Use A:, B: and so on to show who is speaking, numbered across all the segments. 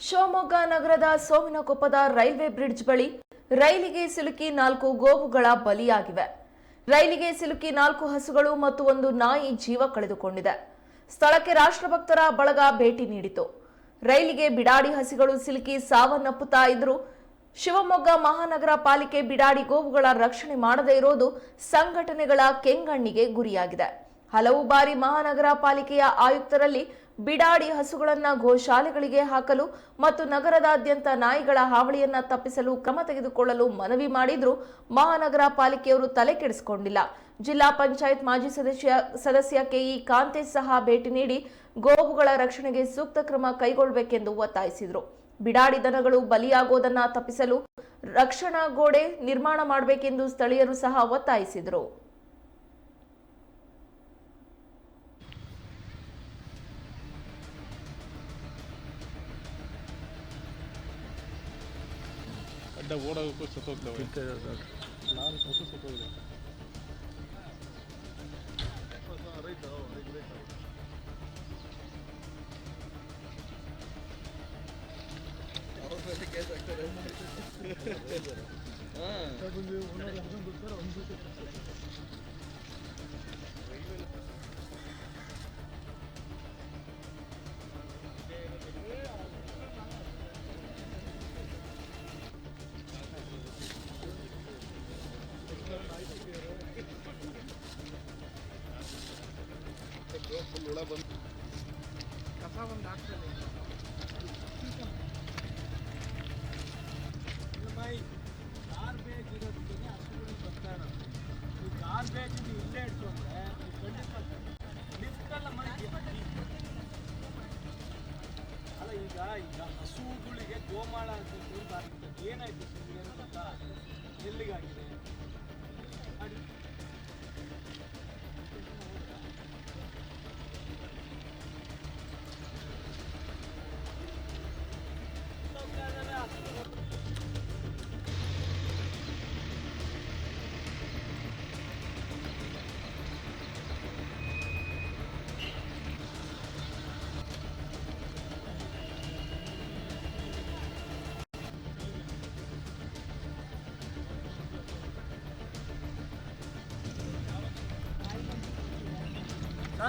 A: ಶಿವಮೊಗ್ಗ ನಗರದ ಸೋಮಿನಕೊಪ್ಪದ railway bridge ಬಳಿ ರೈಲಿಗೆ ಸಿಲುಕಿ 4 ಗೋವುಗಳ ಬಲಿಯಾಗಿವೆ. ರೈಲಿಗೆ ಸಿಲುಕಿ 4 ಹಸುಗಳು ಮತ್ತು ಒಂದು ನಾಯಿ ಜೀವ ಕಳೆದುಕೊಂಡಿದೆ. ಸ್ಥಳಕ್ಕೆ ರಾಷ್ಟ್ರಭಕ್ತರ ಬಳಗ ಭೇಟಿ ನೀಡಿತು. ರೈಲಿಗೆ ಬಿಡಾಡಿ ಹಸಿಗಳು ಸಿಲುಕಿ ಸಾವನ್ನಪ್ಪುತ್ತಾ ಇದ್ರು. ಶಿವಮೊಗ್ಗ ಮಹಾನಗರ ಪಾಲಿಕೆ ಬಿಡಾಡಿ ಗೋವುಗಳ ರಕ್ಷಣೆ ಮಾಡದೇ ಇರೋದು ಸಂಘಟನೆಗಳ ಕೆಂಗಣ್ಣಿಗೆ ಗುರಿಯಾಗಿದೆ. ಹಲವು ಬಾರಿ ಮಹಾನಗರ ಪಾಲಿಕೆಯ ಆಯುಕ್ತರಲ್ಲಿ ಬಿಡಾಡಿ ಹಸುಗಳನ್ನ ಗೋಶಾಲೆಗಳಿಗೆ ಹಾಕಲು ಮತ್ತು ನಗರದಾದ್ಯಂತ ನಾಯಿಗಳ ಹಾವಳಿಯನ್ನ ತಪ್ಪಿಸಲು ಕ್ರಮ ತೆಗೆದುಕೊಳ್ಳಲು ಮನವಿ ಮಾಡಿದ್ರು. ಮಹಾನಗರ ಪಾಲಿಕೆಯವರು ತಲೆ ಕೆಡಿಸಿಕೊಂಡಿಲ್ಲ. ಜಿಲ್ಲಾ ಪಂಚಾಯತ್ ಮಾಜಿ ಸದಸ್ಯ ಕೆಇ ಕಾಂತೇಶ್ ಸಹ ಭೇಟಿ ನೀಡಿ ಗೋವುಗಳ ರಕ್ಷಣೆಗೆ ಸೂಕ್ತ ಕ್ರಮ ಕೈಗೊಳ್ಳಬೇಕೆಂದು ಒತ್ತಾಯಿಸಿದರು. ಬಿಡಾಡಿ ದನಗಳು ಬಲಿಯಾಗೋದನ್ನ ತಪ್ಪಿಸಲು ರಕ್ಷಣಾ ಗೋಡೆ ನಿರ್ಮಾಣ ಮಾಡಬೇಕೆಂದು ಸ್ಥಳೀಯರು ಸಹ ಒತ್ತಾಯಿಸಿದರು.
B: ಓಡೋದಕ್ಕೂ ಸತ್ತೋಗ್ತವೆ. ನಾನು ಸತ್ತೋಗಿದೆ. ಕಸ ಒಂದು ಆಗ್ತದೆ. ಗಾರ್ಬೇಜ್ ಇರೋದಕ್ಕೆ ಹಸುಗಳು ಬರ್ತಾ ಇರೋದು. ಈ ಗಾರ್ಬೇಜ್ ಇಲ್ಲೇ ಇಟ್ಕೊಂಡ್ರೆ ಲಿಫ್ಟೆಲ್ಲ ಮಾಡಿ ಅಲ್ಲ. ಈಗ ಹಸುಗಳಿಗೆ ಗೋಮಾಳ ಅಂತ ಏನಾಯ್ತು ಏನು ಗೊತ್ತಾ? ಎಲ್ಲಿಗಾಗಿದೆ?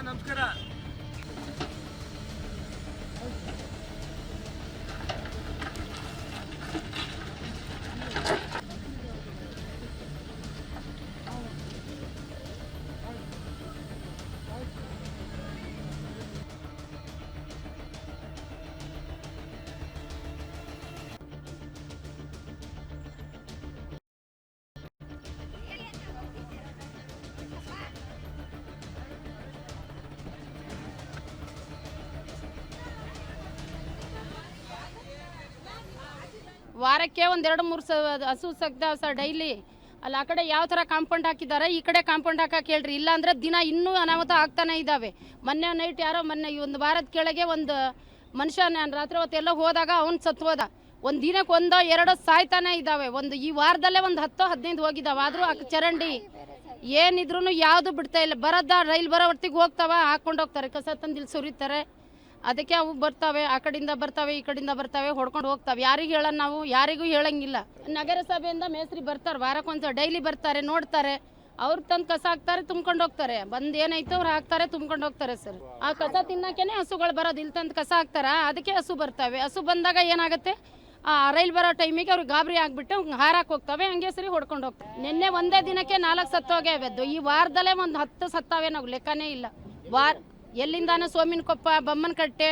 B: ನಮಸ್ಕಾರ.
C: ವಾರಕ್ಕೆ 1-2-3 ಹಸು ಸಗ್ತಾವೆ ಸರ್ ಡೈಲಿ. ಅಲ್ಲಿ ಆ ಕಡೆ ಯಾವ ಥರ ಕಾಂಪೌಂಡ್ ಹಾಕಿದ್ದಾರೆ, ಈ ಕಡೆ ಕಾಂಪೌಂಡ್ ಹಾಕಕ್ಕೆ ಹೇಳ್ರಿ. ಇಲ್ಲಾಂದರೆ ದಿನ ಇನ್ನೂ ಅನಾಹುತ ಆಗ್ತಾನೆ ಇದ್ದಾವೆ. ಮೊನ್ನೆ ನೈಟ್ ಮೊನ್ನೆ ಒಂದು ವಾರದ ಕೆಳಗೆ ಒಂದು ಮನುಷ್ಯ ನಾನು ರಾತ್ರಿ ಹೊತ್ತೆಲ್ಲ ಹೋದಾಗ ಅವ್ನು ಸತ್ತು ಹೋದ. ಒಂದು ದಿನಕ್ಕೆ 1-2 ಸಾಯ್ತಾನೆ ಇದ್ದಾವೆ. ಈ ವಾರದಲ್ಲೇ 10-15 ಹೋಗಿದ್ದಾವೆ. ಆದರೂ ಆ ಚರಂಡಿ ಏನಿದ್ರು ಯಾವುದು ಬಿಡ್ತಾ ಇಲ್ಲ. ರೈಲ್ ಬರೋ ಹೊತ್ತಿಗೆ ಹೋಗ್ತಾವೆ, ಹಾಕ್ಕೊಂಡು ಹೋಗ್ತಾರೆ, ಕಸ ತಂದಿಲ್ಲಿ ಸುರಿತಾರೆ. ಅದಕ್ಕೆ ಅವು ಬರ್ತಾವೆ, ಆ ಕಡೆಯಿಂದ ಬರ್ತಾವೆ, ಈ ಕಡೆಯಿಂದ ಬರ್ತಾವೆ, ಹೊಡ್ಕೊಂಡು ಹೋಗ್ತಾವೆ. ಯಾರಿಗೂ ಹೇಳೋಣ, ನಾವು ಯಾರಿಗೂ ಹೇಳಂಗಿಲ್ಲ. ನಗರಸಭೆಯಿಂದ ಮೇಸ್ತ್ರಿ ಬರ್ತಾರೆ, ವಾರಕ್ಕೊಂದ್ಸಲ ಡೈಲಿ ಬರ್ತಾರೆ, ನೋಡ್ತಾರೆ. ಅವ್ರು ತಂದು ಕಸ ಹಾಕ್ತಾರೆ, ತುಂಬ್ಕೊಂಡು ಹೋಗ್ತಾರೆ. ಬಂದು ಏನಾಯ್ತು ಅವ್ರು ಹಾಕ್ತಾರೆ, ತುಂಬ್ಕೊಂಡು ಹೋಗ್ತಾರೆ ಸರ್. ಆ ಕಸ ತಿನ್ನೋಕ್ಕೇ ಹಸುಗಳು ಬರೋದು. ಇಲ್ಲಿ ತಂದು ಕಸ ಹಾಕ್ತಾರ, ಅದಕ್ಕೆ ಹಸು ಬರ್ತವೆ. ಹಸು ಬಂದಾಗ ಏನಾಗುತ್ತೆ, ಆ ರೈಲ್ ಬರೋ ಟೈಮಿಗೆ ಅವ್ರಿಗೆ ಗಾಬರಿ ಆಗಿಬಿಟ್ಟು ಹಾರಕ್ಕೆ ಹೋಗ್ತವೆ, ಹಂಗೆ ಸರಿ ಹೊಡ್ಕೊಂಡು ಹೋಗ್ತವೆ. ನಿನ್ನೆ ಒಂದೇ ದಿನಕ್ಕೆ 4 ಸತ್ತೋಗ್ಯಾವದ್ದು. ಈ ವಾರದಲ್ಲೇ 10 ಸತ್ತಾವೆ, ನಾವು ಲೆಕ್ಕನೇ ಇಲ್ಲ. ಎಲ್ಲಿಂದಾನು ಸೋಮಿನಕೊಪ್ಪ, ಬಮ್ಮನಕಟ್ಟೆ,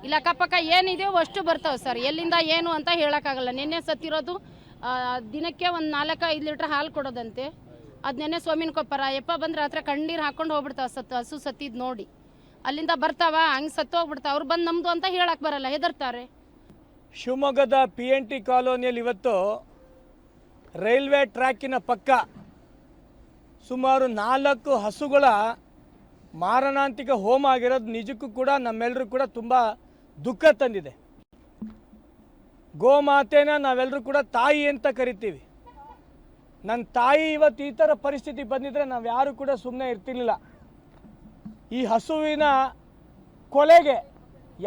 C: ಇಲ್ಲಿ ಅಕ್ಕಪಕ್ಕ ಏನಿದೆಯೋ ಅಷ್ಟು ಬರ್ತಾವೆ ಸರ್. ಎಲ್ಲಿಂದ ಏನು ಅಂತ ಹೇಳೋಕ್ಕಾಗಲ್ಲ. ನಿನ್ನೆ ಸತ್ತಿರೋದು ದಿನಕ್ಕೆ 4-5 ಲೀಟ್ರ್ ಹಾಲು ಕೊಡೋದಂತೆ. ಅದು ನೆನ್ನೆ ಸೋಮಿನಕೊಪ್ಪ ರಾಯಪ್ಪ ಬಂದು ರಾತ್ರಿ ಕಣ್ಣೀರು ಹಾಕ್ಕೊಂಡು ಹೋಗ್ಬಿಡ್ತಾವೆ. ಹಸು ಸತ್ತಿದ್ದು ನೋಡಿ ಅಲ್ಲಿಂದ ಬರ್ತಾವ, ಹಂಗೆ ಸತ್ತು ಹೋಗ್ಬಿಡ್ತಾವೆ. ಅವ್ರು ಬಂದು ನಮ್ಮದು ಅಂತ ಹೇಳಕ್ಕೆ ಬರಲ್ಲ, ಹೆದರ್ತಾರೆ.
D: ಶಿವಮೊಗ್ಗದ PNT ಕಾಲೋನಿಯಲ್ಲಿ ಇವತ್ತು ರೈಲ್ವೆ ಟ್ರ್ಯಾಕಿನ ಪಕ್ಕ ಸುಮಾರು 4 ಹಸುಗಳ ಮಾರಣಾಂತಿಕ ಹೋಮ ಆಗಿರೋದು ನಿಜಕ್ಕೂ ಕೂಡ ನಮ್ಮೆಲ್ಲರೂ ಕೂಡ ತುಂಬ ದುಃಖ ತಂದಿದೆ. ಗೋಮಾತೆನ ನಾವೆಲ್ಲರೂ ಕೂಡ ತಾಯಿ ಅಂತ ಕರಿತೀವಿ. ನನ್ನ ತಾಯಿ ಇವತ್ತು ಈ ಥರ ಪರಿಸ್ಥಿತಿ ಬಂದಿದ್ರೆ ನಾವು ಯಾರು ಕೂಡ ಸುಮ್ಮನೆ ಇರ್ತಿರ್ಲಿಲ್ಲ. ಈ ಹಸುವಿನ ಕೊಲೆಗೆ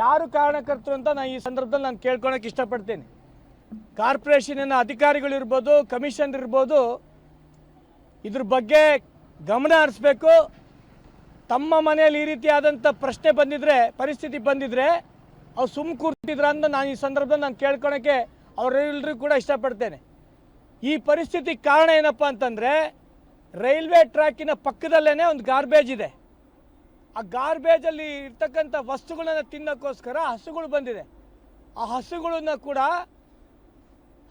D: ಯಾರು ಕಾರಣಕರ್ತರು ಅಂತ ನಾನು ಈ ಸಂದರ್ಭದಲ್ಲಿ ನಾನು ಕೇಳ್ಕೊಳಕ್ಕೆ ಇಷ್ಟಪಡ್ತೀನಿ. ಕಾರ್ಪೊರೇಷನಿನ ಅಧಿಕಾರಿಗಳಿರ್ಬೋದು, ಕಮಿಷನರ್ ಇರ್ಬೋದು, ಇದ್ರ ಬಗ್ಗೆ ಗಮನ ಹರಿಸ್ಬೇಕು. ತಮ್ಮ ಮನೆಯಲ್ಲಿ ಈ ರೀತಿಯಾದಂಥ ಪ್ರಶ್ನೆ ಬಂದಿದ್ರೆ, ಪರಿಸ್ಥಿತಿ ಬಂದಿದ್ರೆ ಅವ್ರು ಸುಮ್ಮನೆ ಕೂರ್ತಿದ್ರ ಅಂತ ನಾನು ಈ ಸಂದರ್ಭದಲ್ಲಿ ನಾನು ಕೇಳ್ಕೊಳಕ್ಕೆ ಅವರೆಲ್ಲರಿಗೂ ಕೂಡ ಇಷ್ಟಪಡ್ತೇನೆ. ಈ ಪರಿಸ್ಥಿತಿ ಕಾರಣ ಏನಪ್ಪ ಅಂತಂದರೆ, ರೈಲ್ವೆ ಟ್ರ್ಯಾಕಿನ ಪಕ್ಕದಲ್ಲೇ ಒಂದು ಗಾರ್ಬೇಜ್ ಇದೆ. ಆ ಗಾರ್ಬೇಜಲ್ಲಿ ಇರ್ತಕ್ಕಂಥ ವಸ್ತುಗಳನ್ನ ತಿನ್ನೋಕ್ಕೋಸ್ಕರ ಹಸುಗಳು ಬಂದಿದೆ. ಆ ಹಸುಗಳನ್ನ ಕೂಡ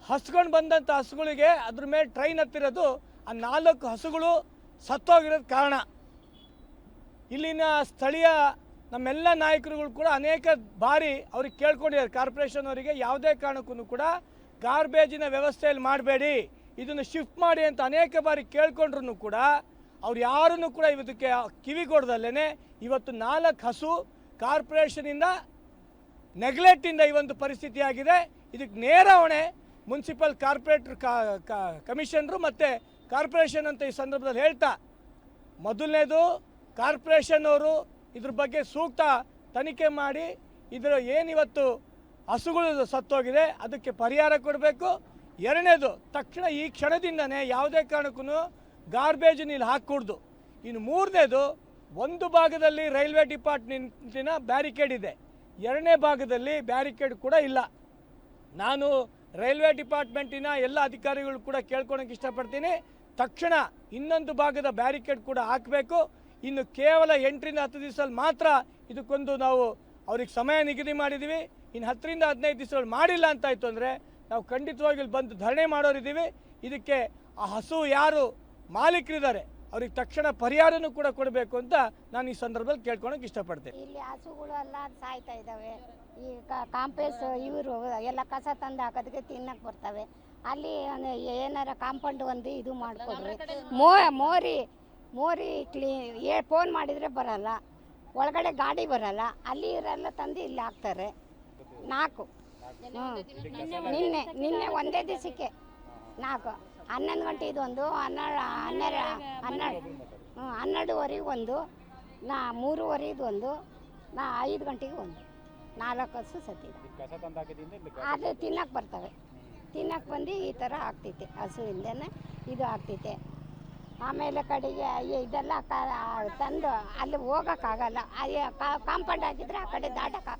D: ಹಸ್ಕೊಂಡು ಬಂದಂಥ ಹಸುಗಳಿಗೆ ಅದ್ರ ಮೇಲೆ ಟ್ರೈನ್ ಹತ್ತಿರೋದು, ಆ 4 ಹಸುಗಳು ಸತ್ತೋಗಿರೋದು ಕಾರಣ. ಇಲ್ಲಿನ ಸ್ಥಳೀಯ ನಮ್ಮೆಲ್ಲ ನಾಯಕರುಗಳು ಕೂಡ ಅನೇಕ ಬಾರಿ ಅವ್ರಿಗೆ ಕೇಳ್ಕೊಂಡಿದ್ದಾರೆ, ಕಾರ್ಪೊರೇಷನ್ ಅವರಿಗೆ ಯಾವುದೇ ಕಾರಣಕ್ಕೂ ಕೂಡ ಗಾರ್ಬೇಜಿನ ವ್ಯವಸ್ಥೆಯಲ್ಲಿ ಮಾಡಬೇಡಿ, ಇದನ್ನು ಶಿಫ್ಟ್ ಮಾಡಿ ಅಂತ ಅನೇಕ ಬಾರಿ ಕೇಳ್ಕೊಂಡ್ರು ಕೂಡ ಅವ್ರು ಯಾರನ್ನು ಕೂಡ ಇದಕ್ಕೆ ಕಿವಿಗೊಡ್ದಲ್ಲೇ ಇವತ್ತು 4 ಹಸು ಕಾರ್ಪೊರೇಷನಿಂದ ನೆಗ್ಲೆಕ್ಟಿಂದ ಈ ಒಂದು ಪರಿಸ್ಥಿತಿ ಆಗಿದೆ. ಇದಕ್ಕೆ ನೇರ ಹೊಣೆ ಮುನ್ಸಿಪಲ್ ಕಾರ್ಪೊರೇಟರ್ ಕಮಿಷನರು ಮತ್ತು ಕಾರ್ಪೊರೇಷನ್ ಅಂತ ಈ ಸಂದರ್ಭದಲ್ಲಿ ಹೇಳ್ತಾ, ಮೊದಲನೇದು ಕಾರ್ಪೊರೇಷನ್ ಅವರು ಇದ್ರ ಬಗ್ಗೆ ಸೂಕ್ತ ತನಿಖೆ ಮಾಡಿ ಇದರ ಏನಿವತ್ತು ಹಸುಗಳು ಸತ್ತೋಗಿದೆ ಅದಕ್ಕೆ ಪರಿಹಾರ ಕೊಡಬೇಕು. ಎರಡನೇದು, ತಕ್ಷಣ ಈ ಕ್ಷಣದಿಂದನೇ ಯಾವುದೇ ಕಾರಣಕ್ಕೂ ಗಾರ್ಬೇಜನ್ನು ಇಲ್ಲಿ ಹಾಕೂಡ್ದು. ಇನ್ನು ಮೂರನೇದು, ಒಂದು ಭಾಗದಲ್ಲಿ ರೈಲ್ವೆ ಡಿಪಾರ್ಟ್ಮೆಂಟಿನ ಬ್ಯಾರಿಕೇಡ್ ಇದೆ, ಎರಡನೇ ಭಾಗದಲ್ಲಿ ಬ್ಯಾರಿಕೇಡ್ ಕೂಡ ಇಲ್ಲ. ನಾನು ರೈಲ್ವೆ ಡಿಪಾರ್ಟ್ಮೆಂಟಿನ ಎಲ್ಲ ಅಧಿಕಾರಿಗಳು ಕೂಡ ಕೇಳ್ಕೊಳಕ್ಕೆ ಇಷ್ಟಪಡ್ತೀನಿ, ತಕ್ಷಣ ಇನ್ನೊಂದು ಭಾಗದ ಬ್ಯಾರಿಕೇಡ್ ಕೂಡ ಹಾಕಬೇಕು. ಇನ್ನು ಕೇವಲ 8ರಿಂದ 10 ದಿವಸದಲ್ಲಿ ಮಾತ್ರ ಇದಕ್ಕೊಂದು ನಾವು ಅವ್ರಿಗೆ ಸಮಯ ನಿಗದಿ ಮಾಡಿದ್ದೀವಿ. ಇನ್ನು 10ರಿಂದ 15 ದಿವಸಗಳು ಮಾಡಿಲ್ಲ ಅಂತಾಯಿತು ಅಂದರೆ ನಾವು ಖಂಡಿತವಾಗಿ ಇಲ್ಲಿ ಬಂದು ಧರಣಿ ಮಾಡೋರಿದ್ದೀವಿ. ಇದಕ್ಕೆ ಆ ಹಸು ಯಾರು ಮಾಲೀಕರಿದ್ದಾರೆ ಅವ್ರಿಗೆ ತಕ್ಷಣ ಪರಿಹಾರನೂ ಕೂಡ ಕೊಡಬೇಕು ಅಂತ ನಾನು ಈ ಸಂದರ್ಭದಲ್ಲಿ ಕೇಳ್ಕೊಳಕ್ಕೆ ಇಷ್ಟಪಡ್ತೇನೆ.
E: ಇಲ್ಲಿ ಹಸುಗಳು ಎಲ್ಲ ಸಾಯ್ತಾ ಇದ್ದಾವೆ. ಈ ಕಾಂಪ್ಲೆಕ್ಸ್ ಇವರು ಎಲ್ಲ ಕಸ ತಂದು ಹಾಕೋದಕ್ಕೆ ತಿನ್ನಕ್ಕೆ ಬರ್ತವೆ. ಅಲ್ಲಿ ಏನಾರ ಕಾಂಪೌಂಡ್ ಒಂದು ಇದು ಮಾಡಿಕೊಡ್ರಿ. ಮೋರಿ ಫೋನ್ ಮಾಡಿದರೆ ಬರಲ್ಲ, ಒಳಗಡೆ ಗಾಡಿ ಬರಲ್ಲ, ಅಲ್ಲಿ ಇವರೆಲ್ಲ ತಂದು ಇಲ್ಲಿ ಹಾಕ್ತಾರೆ. 4 ನಿನ್ನೆ ಒಂದೇ ದಿವಸಕ್ಕೆ 4 11 ಗಂಟೆ ಇದೊಂದು, 12ವರೆಗೆ ಒಂದು, 3ವರೆಗೆ ಒಂದು, 5 ಗಂಟೆಗೆ ಒಂದು, 4 ಹಸು ಸತ್ತಿದೆ. ಅದು ತಿನ್ನಕ್ಕೆ ಬರ್ತವೆ. ತಿನ್ನಕ್ಕೆ ಬಂದು ಈ ಥರ ಆಗ್ತೈತೆ, ಹಸುವಿಂದನೇ ಇದು ಆಗ್ತೈತೆ. ಆಮೇಲೆ ಕಡೆಗೆ ಇದೆಲ್ಲ ತಂದು ಅಲ್ಲಿ ಹೋಗೋಕ್ಕಾಗಲ್ಲ. ಕಾಂಪೌಂಡ್ ಹಾಕಿದ್ರೆ ಆ ಕಡೆ ದಾಟಕ್ಕೆ